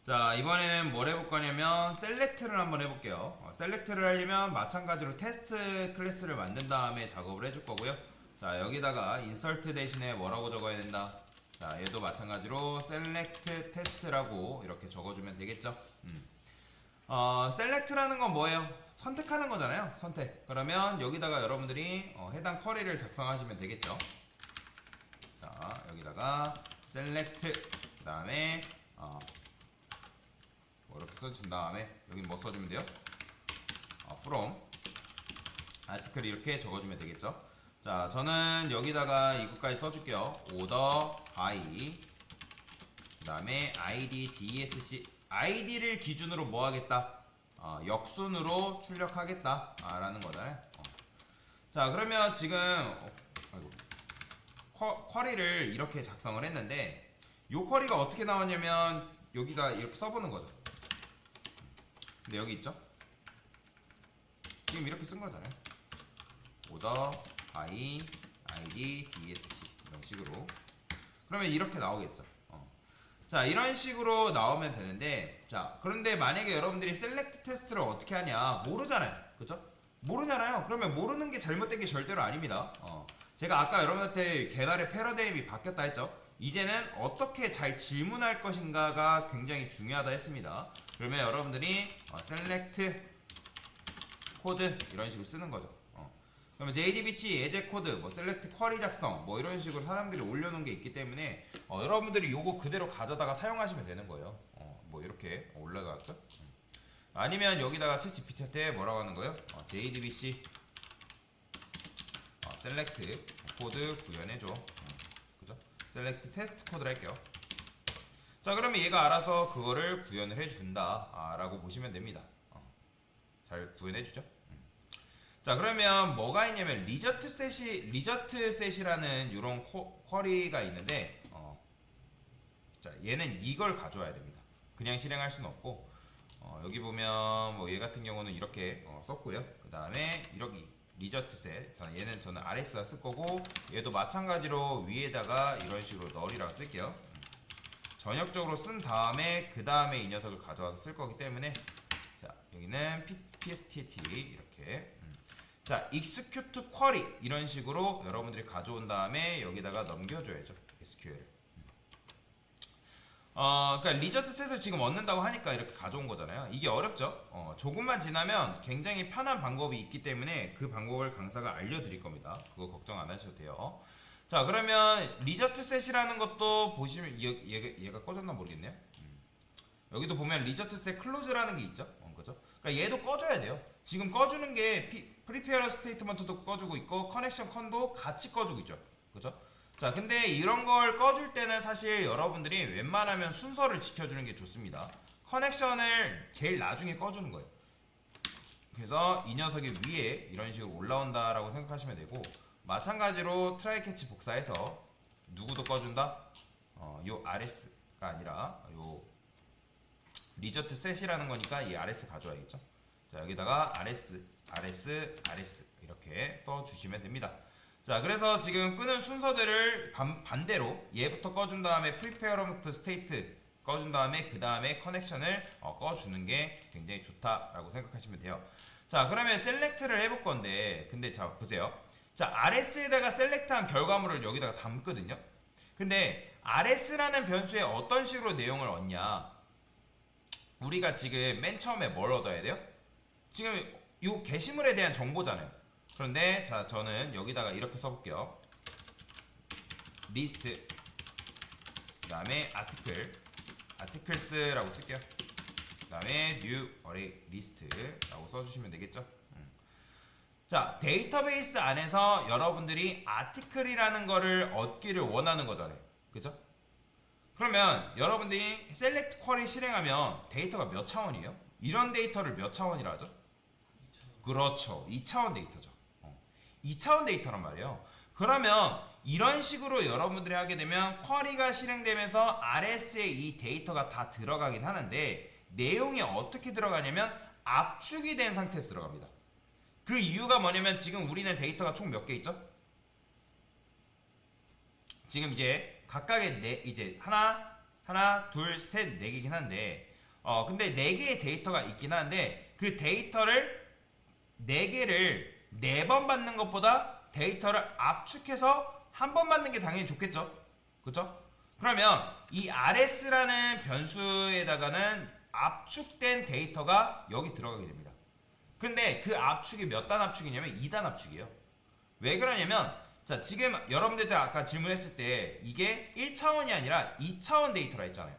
자, 이번에는 뭘 해볼 거냐면 셀렉트를 한번 해볼게요. 셀렉트를 하려면 마찬가지로 테스트 클래스를 만든 다음에 작업을 해줄 거고요. 자, 여기다가 인설트 대신에 뭐라고 적어야 된다. 자, 얘도 마찬가지로 셀렉트 테스트라고 이렇게 적어주면 되겠죠. 셀렉트라는 건 뭐예요? 선택하는 거잖아요. 선택. 그러면 여기다가 여러분들이 해당 쿼리를 작성하시면 되겠죠. 자, 여기다가 셀렉트 그 다음에 뭐 이렇게 써준 다음에 여기 뭐 써주면 돼요? from article 이렇게 적어주면 되겠죠. 자, 저는 여기다가 이것까지 써줄게요. order by 그 다음에 id dsc id를 기준으로 뭐 하겠다? 역순으로 출력하겠다 라는 거잖아요. 자, 그러면 지금 아이고, 쿼리를 이렇게 작성을 했는데 이 쿼리가 어떻게 나왔냐면 여기다 이렇게 써보는 거죠. 근데 여기 있죠? 지금 이렇게 쓴 거잖아요. order by id dsc 이런 식으로. 그러면 이렇게 나오겠죠. 자, 이런 식으로 나오면 되는데, 자, 그런데 만약에 여러분들이 셀렉트 테스트를 어떻게 하냐 모르잖아요. 그쵸? 모르잖아요. 그러면 모르는 게 잘못된 게 절대로 아닙니다. 제가 아까 여러분한테 개발의 패러다임이 바뀌었다 했죠. 이제는 어떻게 잘 질문할 것인가가 굉장히 중요하다 했습니다. 그러면 여러분들이 셀렉트 코드 이런 식으로 쓰는 거죠. 그러면 JDBC 예제 코드, 뭐 셀렉트 쿼리 작성, 뭐 이런 식으로 사람들이 올려놓은 게 있기 때문에 여러분들이 요거 그대로 가져다가 사용하시면 되는 거예요. 뭐 이렇게 올라갔죠. 아니면 여기다가 챗 GPT한테 뭐라고 하는 거예요? JDBC 셀렉트 코드 구현해줘. 그죠? 셀렉트 테스트 코드를 할게요. 자, 그러면 얘가 알아서 그거를 구현을 해준다 라고 보시면 됩니다. 잘 구현해주죠. 자, 그러면 뭐가 있냐면 리저트 셋이라는 이런 쿼리가 있는데 자, 얘는 이걸 가져와야 됩니다. 그냥 실행할 수는 없고 여기 보면 뭐 얘 같은 경우는 이렇게 썼고요. 그 다음에 이렇게 리저트 셋 얘는 저는 RS가 쓸 거고 얘도 마찬가지로 위에다가 이런 식으로 널이라고 쓸게요. 전역적으로 쓴 다음에 그 다음에 이 녀석을 가져와서 쓸 거기 때문에 자, 여기는 PSTT 이렇게 자, execute query 이런 식으로 여러분들이 가져온 다음에 여기다가 넘겨줘야죠. SQL을. 그러니까 리저트 셋을 지금 얻는다고 하니까 이렇게 가져온 거잖아요. 이게 어렵죠? 조금만 지나면 굉장히 편한 방법이 있기 때문에 그 방법을 강사가 알려드릴 겁니다. 그거 걱정 안 하셔도 돼요. 자, 그러면 리저트 셋이라는 것도 보시면 얘가 꺼졌나 모르겠네요. 여기도 보면 리저트 셋 클로즈라는 게 있죠. 그죠? 그러니까 얘도 꺼줘야 돼요. 지금 꺼주는 게 프리페어 스테이트먼트도 꺼주고 있고 커넥션 컨도 같이 꺼주고 있죠. 그죠? 자, 근데 이런 걸 꺼줄 때는 사실 여러분들이 웬만하면 순서를 지켜주는 게 좋습니다. 커넥션을 제일 나중에 꺼주는 거예요. 그래서 이 녀석이 위에 이런 식으로 올라온다라고 생각하시면 되고 마찬가지로 트라이 캐치 복사해서 누구도 꺼준다? 요 RS가 아니라 요 리저트 셋이라는 거니까 이 RS 가져와야겠죠. 자, 여기다가 RS 이렇게 써주시면 됩니다. 자, 그래서 지금 끄는 순서들을 반대로 얘부터 꺼준 다음에 프리페어먼트 스테이트 꺼준 다음에 그 다음에 커넥션을 꺼주는 게 굉장히 좋다라고 생각하시면 돼요. 자, 그러면 셀렉트를 해볼 건데 근데 자, 보세요. 자, RS에다가 셀렉트한 결과물을 여기다가 담거든요. 근데 RS라는 변수에 어떤 식으로 내용을 얻냐? 우리가 지금 맨 처음에 뭘 얻어야 돼요? 지금 이 게시물에 대한 정보잖아요. 그런데 자, 저는 여기다가 이렇게 써볼게요. 리스트 그 다음에 articles라고 쓸게요. 그 다음에 new array list라고 써주시면 되겠죠. 자, 데이터베이스 안에서 여러분들이 article이라는 거를 얻기를 원하는 거잖아요. 그죠? 그러면 여러분들이 셀렉트 쿼리 실행하면 데이터가 몇 차원이에요? 이런 데이터를 몇 차원이라 하죠? 2차원. 그렇죠. 2차원 데이터죠. 2차원 데이터란 말이에요. 그러면 이런 식으로 여러분들이 하게 되면 쿼리가 실행되면서 RS에 이 데이터가 다 들어가긴 하는데 내용이 어떻게 들어가냐면 압축이 된 상태에서 들어갑니다. 그 이유가 뭐냐면 지금 우리는 데이터가 총 몇 개 있죠? 지금 이제 각각의 이제 하나, 둘, 셋, 네 개긴 한데 근데 4개의 데이터가 있긴 한데 그 데이터를 4개를 4번 받는 것보다 데이터를 압축해서 한 번 받는 게 당연히 좋겠죠. 그죠? 그러면 이 rs라는 변수에다가는 압축된 데이터가 여기 들어가게 됩니다. 근데 그 압축이 몇 단 압축이냐면 2단 압축이에요. 왜 그러냐면 자 지금 여러분들 아까 질문했을 때 이게 1차원이 아니라 2차원 데이터라 했잖아요.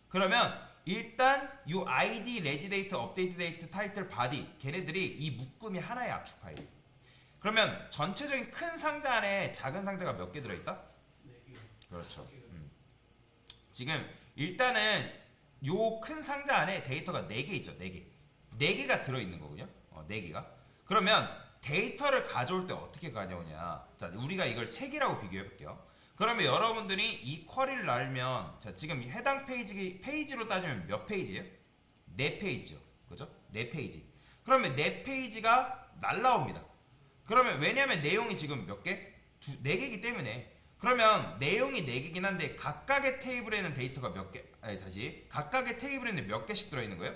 그러면 일단 이 id, 레지 데이터, 업데이트 데이터, 타이틀, 바디 걔네들이 이 묶음이 하나의 압축 파일이에요. 그러면 전체적인 큰 상자 안에 작은 상자가 몇 개 들어있다? 그렇죠. 지금 일단은 요 큰 상자 안에 데이터가 4개 있죠. 4개. 4개가 들어있는 거군요. 4개가. 그러면 데이터를 가져올 때 어떻게 가져오냐. 자, 우리가 이걸 책이라고 비교해 볼게요. 그러면 여러분들이 이 쿼리를 날면 자, 지금 해당 페이지로 따지면 몇 페이지예요? 4페이지죠. 그죠? 4페이지. 그러면 4페이지가 날라옵니다. 그러면 왜냐면 내용이 지금 몇 개? 4개이기 때문에 그러면 내용이 4개긴 한데 각각의 테이블에는 데이터가 몇 개? 아니 다시 각각의 테이블에는 몇 개씩 들어있는 거예요?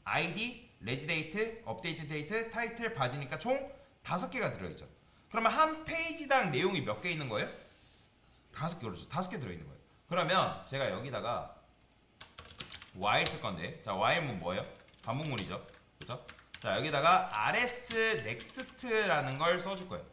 ID, 레지 데이트, 업데이트 데이트, 타이틀, 바디니까 총 5개가 들어있죠. 그러면 한 페이지당 내용이 몇 개 있는 거예요? 5개 그렇죠. 5개 들어있는 거예요. 그러면 제가 여기다가 while 쓸 건데 자 while은 뭐예요? 반복문이죠. 그렇죠? 자 여기다가 rs next라는 걸 써줄 거예요.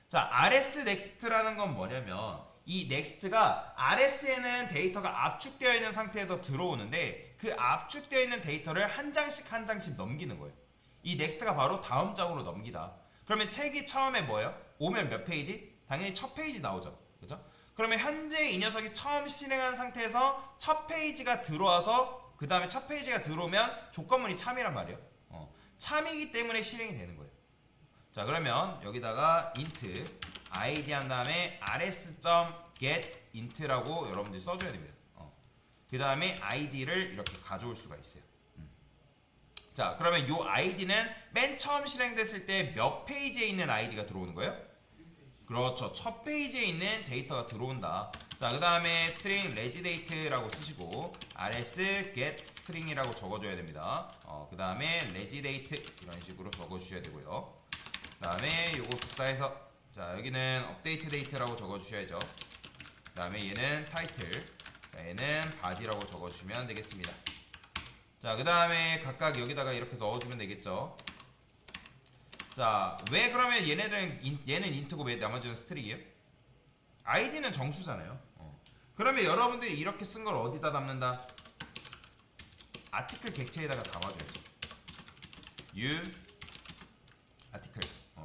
자 rs next라는 건 뭐냐면 이 next가 rs에는 데이터가 압축되어 있는 상태에서 들어오는데 그 압축되어 있는 데이터를 한 장씩 한 장씩 넘기는 거예요. 이 next가 바로 다음 장으로 넘기다. 그러면 책이 처음에 뭐예요? 오면 몇 페이지? 당연히 첫 페이지 나오죠. 그죠? 그러면 현재 이 녀석이 처음 실행한 상태에서 첫 페이지가 들어와서 그 다음에 첫 페이지가 들어오면 조건문이 참이란 말이에요. 참이기 때문에 실행이 되는 거예요. 자 그러면 여기다가 int id 한 다음에 rs.get int라고 여러분들이 써줘야 됩니다. 그 다음에 id를 이렇게 가져올 수가 있어요. 자 그러면 이 id는 맨 처음 실행됐을 때 몇 페이지에 있는 id가 들어오는 거예요? 그렇죠. 첫 페이지에 있는 데이터가 들어온다. 자, 그 다음에 string regidate라고 쓰시고 rs get string이라고 적어줘야 됩니다. 그 다음에 regidate 이런 식으로 적어주셔야 되고요. 그 다음에 요거 복사해서 자 여기는 update date라고 적어주셔야죠. 그 다음에 얘는 title, 자, 얘는 body라고 적어주시면 되겠습니다. 자, 그 다음에 각각 여기다가 이렇게 넣어주면 되겠죠. 자, 왜 그러면 얘는 int고 왜 나머지는 string이에요? id는 정수잖아요. 그러면 여러분들이 이렇게 쓴 걸 어디다 담는다? 아티클 객체에다가 담아줘야죠. u 아티클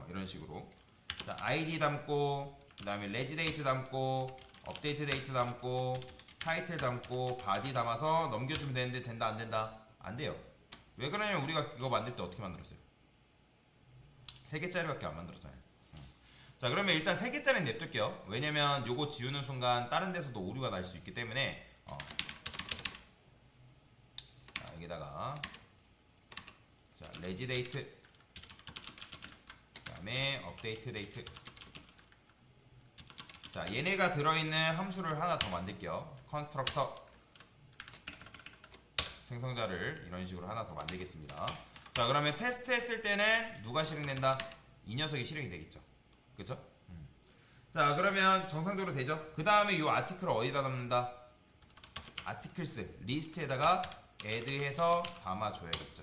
이런 식으로 자 id 담고 그 다음에 레지 데이트 담고 업데이트 데이트 담고 타이틀 담고 바디 담아서 넘겨주면 되는데 된다 안 된다? 안 돼요. 왜 그러냐면 우리가 이거 만들 때 어떻게 만들었어요? 3개짜리밖에 안 만들었잖아요. 자 그러면 일단 3개짜리는 냅둘게요. 왜냐면 요거 지우는 순간 다른 데서도 오류가 날 수 있기 때문에 자, 여기다가 자 레지 데이트 그 다음에 업데이트 데이트 자 얘네가 들어있는 함수를 하나 더 만들게요. 컨스트럭터 생성자를 이런 식으로 하나 더 만들겠습니다. 자 그러면 테스트 했을 때는 누가 실행된다? 이 녀석이 실행이 되겠죠. 그쵸? 자 그러면 정상적으로 되죠. 그 다음에 이 아티클을 어디다 담는다? 아티클스 리스트에다가 add해서 담아줘야겠죠.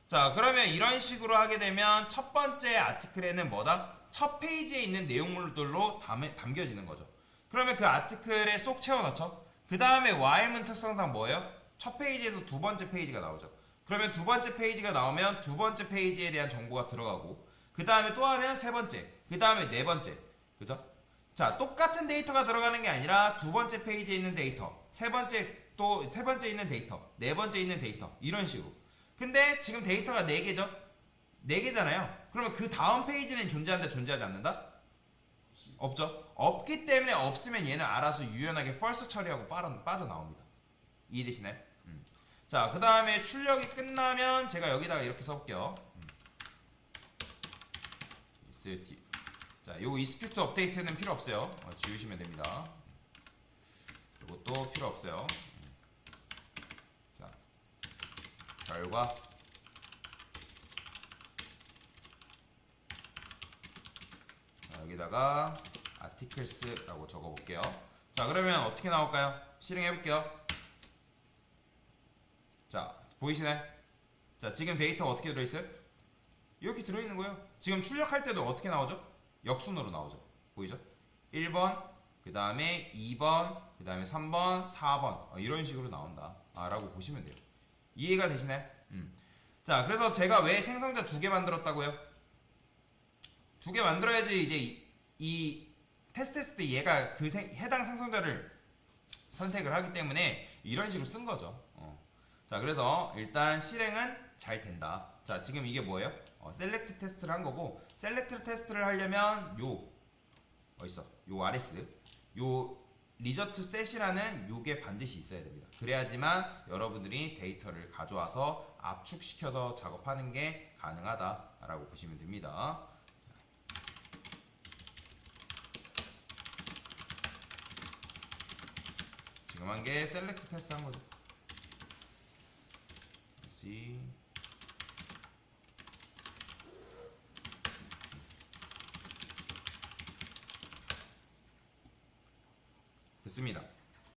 자 그러면 이런 식으로 하게 되면 첫 번째 아티클에는 뭐다? 첫 페이지에 있는 내용물들로 담겨지는 거죠. 그러면 그 아티클에 쏙 채워넣죠. 그 다음에 while문 특성상 뭐예요? 첫 페이지에서 두 번째 페이지가 나오죠. 그러면 두 번째 페이지가 나오면 두 번째 페이지에 대한 정보가 들어가고 그 다음에 또 하면 세 번째, 그 다음에 네 번째, 그죠? 자, 똑같은 데이터가 들어가는 게 아니라 두 번째 페이지에 있는 데이터, 세 번째 또 세 번째 있는 데이터, 네 번째 있는 데이터 이런 식으로. 근데 지금 데이터가 4개죠? 4개잖아요. 그러면 그 다음 페이지는 존재한다, 존재하지 않는다? 없죠? 없기 때문에 없으면 얘는 알아서 유연하게 false 처리하고 빠져나옵니다. 이해되시나요? 자, 그 다음에 출력이 끝나면 제가 여기다가 이렇게 써볼게요. 자, 요거 execute update는 필요 없어요. 지우시면 됩니다. 요것도 필요 없어요. 자, 결과 여기다가 articles라고 적어볼게요. 자, 그러면 어떻게 나올까요? 실행해볼게요. 자, 보이시나요? 자, 지금 데이터가 어떻게 들어있어요? 이렇게 들어있는 거예요. 지금 출력할 때도 어떻게 나오죠? 역순으로 나오죠. 보이죠? 1번, 그 다음에 2번, 그 다음에 3번, 4번 이런 식으로 나온다 라고 보시면 돼요. 이해가 되시나요? 자, 그래서 제가 왜 생성자 2개 만들었다고요? 2개 만들어야지 이제 이 테스트했을 때 얘가 그 해당 생성자를 선택을 하기 때문에 이런 식으로 쓴 거죠. 자, 그래서 일단 실행은 잘 된다. 자, 지금 이게 뭐예요? 셀렉트 테스트를 한 거고, 셀렉트 테스트를 하려면 어딨어? 요 RS, 요 리저트 셋이라는 요게 반드시 있어야 됩니다. 그래야지만 여러분들이 데이터를 가져와서 압축시켜서 작업하는 게 가능하다라고 보시면 됩니다. 지금 한 게 셀렉트 테스트 한 거죠. 다시 됐습니다.